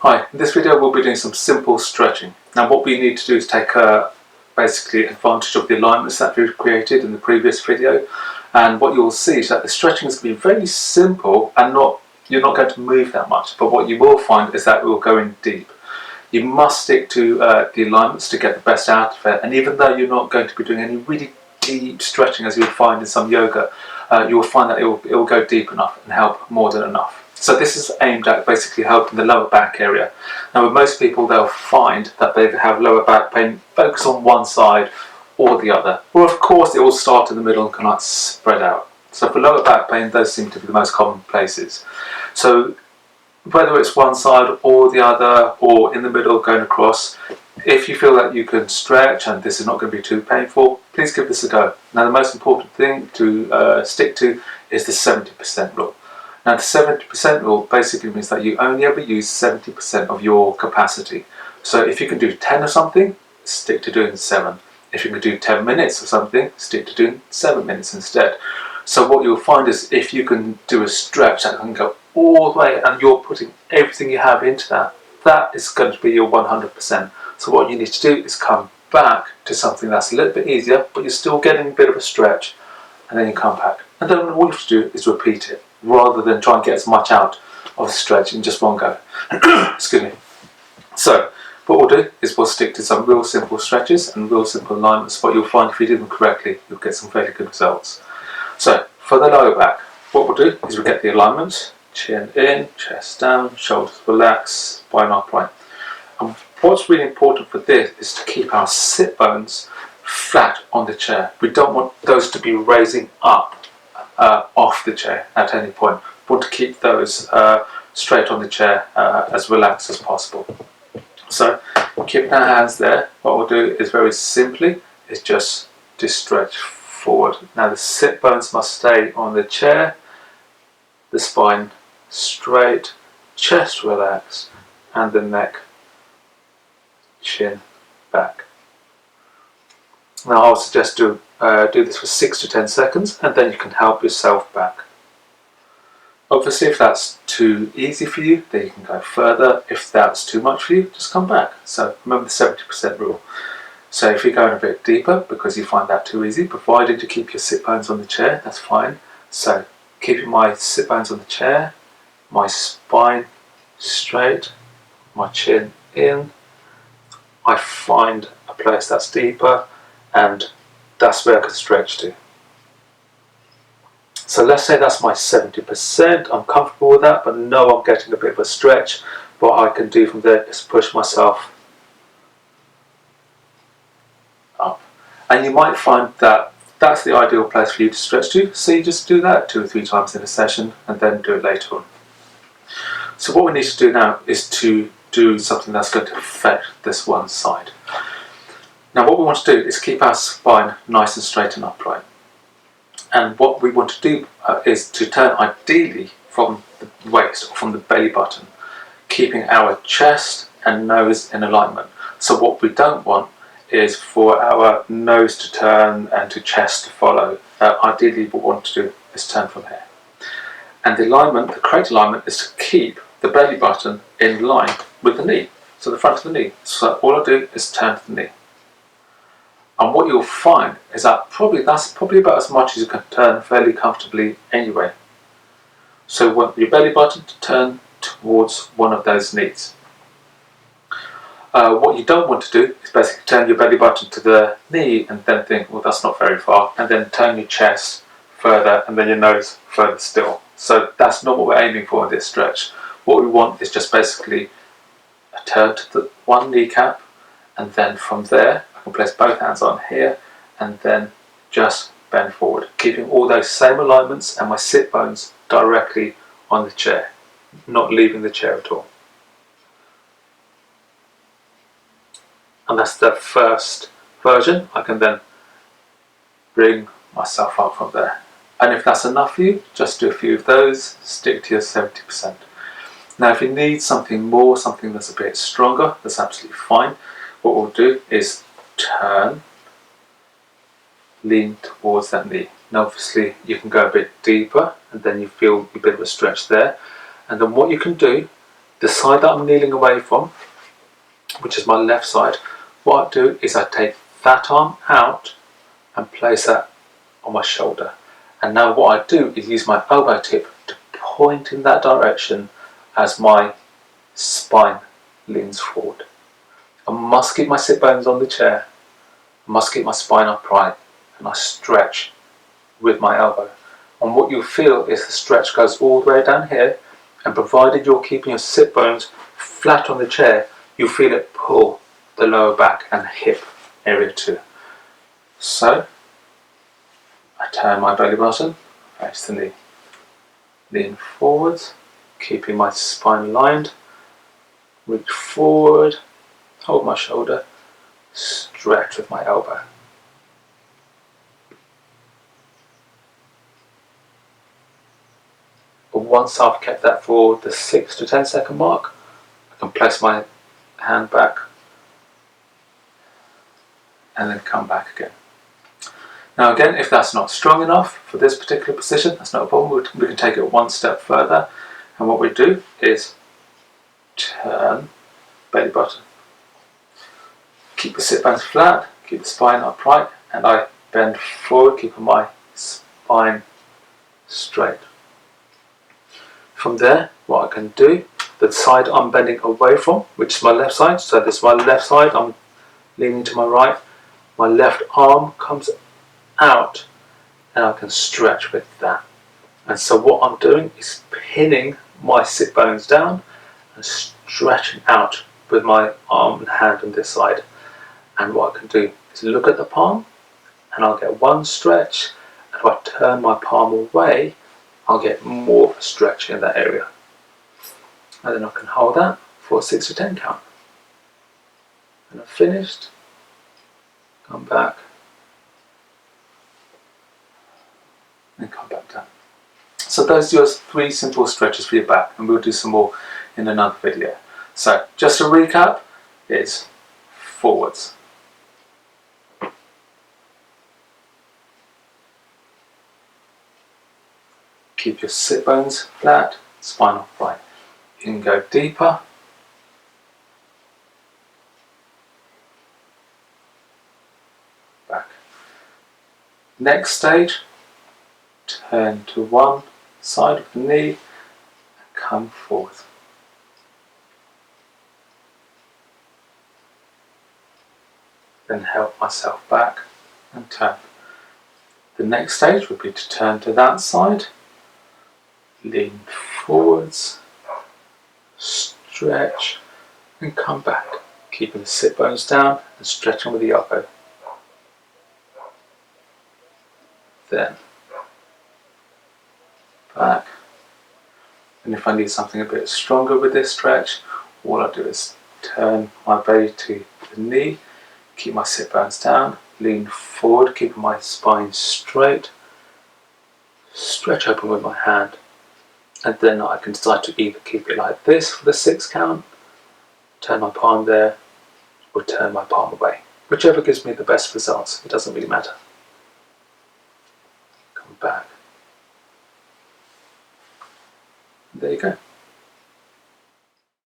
Hi, in this video we'll be doing some simple stretching. Now what we need to do is take basically advantage of the alignments that we've created in the previous video, and what you'll see is that the stretching is going to be very simple and you're not going to move that much, but what you will find is that it will go in deep. You must stick to the alignments to get the best out of it, and even though you're not going to be doing any really deep stretching as you'll find in some yoga, you will find that it will go deep enough and help more than enough. So this is aimed at basically helping the lower back area. Now with most people they'll find that they have lower back pain, focus on one side or the other. Well, of course it will start in the middle and kind of spread out. So for lower back pain, those seem to be the most common places. So whether it's one side or the other or in the middle going across, if you feel that you can stretch and this is not going to be too painful, please give this a go. Now the most important thing to stick to is the 70% rule. Now the 70% rule basically means that you only ever use 70% of your capacity. So if you can do 10 of something, stick to doing 7. If you can do 10 minutes of something, stick to doing 7 minutes instead. So what you'll find is if you can do a stretch that can go all the way and you're putting everything you have into that, that is going to be your 100%. So what you need to do is come back to something that's a little bit easier, but you're still getting a bit of a stretch, and then you come back. And then all you have to do is repeat it, rather than try and get as much out of the stretch in just one go. Excuse me. So what we'll do is we'll stick to some real simple stretches and real simple alignments. What you'll find if you do them correctly, you'll get some very good results. So for the lower back, what we'll do is we'll get the alignment: chin in, chest down, shoulders relaxed, spine upright. And what's really important for this is to keep our sit bones flat on the chair. We don't want those to be raising up off the chair at any point. We want to keep those straight on the chair, as relaxed as possible. So keeping our hands there, what we'll do is very simply is just to stretch forward. Now the sit bones must stay on the chair, the spine straight, chest relaxed, and the neck, chin back. Now I'll suggest do this for 6 to 10 seconds, and then you can help yourself back. Obviously if that's too easy for you, then you can go further. If that's too much for you, just come back. So remember the 70% rule. So if you're going a bit deeper because you find that too easy, provided you keep your sit bones on the chair, that's fine. So keeping my sit bones on the chair, my spine straight, my chin in, I find a place that's deeper, and that's where I can stretch to. So let's say that's my 70%, I'm comfortable with that, but know I'm getting a bit of a stretch. What I can do from there is push myself up. And you might find that that's the ideal place for you to stretch to, so you just do that 2 or 3 times in a session and then do it later on. So what we need to do now is to do something that's going to affect this one side. Now what we want to do is keep our spine nice and straight and upright. And what we want to do is to turn ideally from the waist or from the belly button, keeping our chest and nose in alignment. So what we don't want is for our nose to turn and to chest to follow. Ideally what we want to do is turn from here. And the alignment, the correct alignment, is to keep the belly button in line with the knee, so the front of the knee. So all I do is turn to the knee. And what you'll find is that that's probably about as much as you can turn fairly comfortably anyway. So want your belly button to turn towards one of those knees. What you don't want to do is basically turn your belly button to the knee and then think, well, that's not very far, and then turn your chest further and then your nose further still. So that's not what we're aiming for in this stretch. What we want is just basically a turn to the one kneecap, and then from there I can place both hands on here and then just bend forward, keeping all those same alignments and my sit bones directly on the chair, not leaving the chair at all. And that's the first version. I can then bring myself up from there. And if that's enough for you, just do a few of those, stick to your 70%. Now if you need something more, something that's a bit stronger, that's absolutely fine. What we'll do is turn, lean towards that knee. Now obviously you can go a bit deeper and then you feel a bit of a stretch there. And then what you can do The side that I'm kneeling away from, which is my left side, what I do is I take that arm out and place that on my shoulder. And now what I do is use my elbow tip to point in that direction as my spine leans forward. I must keep my sit bones on the chair, I must keep my spine upright, and I stretch with my elbow. And what you'll feel is the stretch goes all the way down here, and provided you're keeping your sit bones flat on the chair, you'll feel it pull the lower back and hip area too. So I turn my belly button, face the knee, lean forwards, keeping my spine aligned, reach forward, hold my shoulder, stretch with my elbow. But once I've kept that for the 6 to 10 second mark, I can place my hand back and then come back again. Now again, if that's not strong enough for this particular position, that's not a problem. We can take it one step further, and what we do is turn belly button. Keep the sit bones flat, keep the spine upright, and I bend forward, keeping my spine straight. From there, what I can do, the side I'm bending away from, which is my left side, so this is my left side, I'm leaning to my right, my left arm comes out and I can stretch with that. And so what I'm doing is pinning my sit bones down and stretching out with my arm and hand on this side. And what I can do is look at the palm and I'll get one stretch, and if I turn my palm away, I'll get more of a stretch in that area. And then I can hold that for a 6 to 10 count. And I've finished, come back, and come back down. So those are your 3 simple stretches for your back, and we'll do some more in another video. So just to recap, is forwards, keep your sit bones flat, spine upright. You can go deeper, back. Next stage, turn to one side of the knee and come forward. Then help myself back and turn. The next stage would be to turn to that side, lean forwards, stretch and come back, keeping the sit bones down and stretching with the elbow. Then back, and if I need something a bit stronger with this stretch, all I do is turn my belly to the knee, keep my sit bones down, lean forward, keeping my spine straight, stretch open with my hand, and then I can decide to either keep it like this for the 6 count, turn my palm there, or turn my palm away. Whichever gives me the best results, it doesn't really matter. Come back. There you go.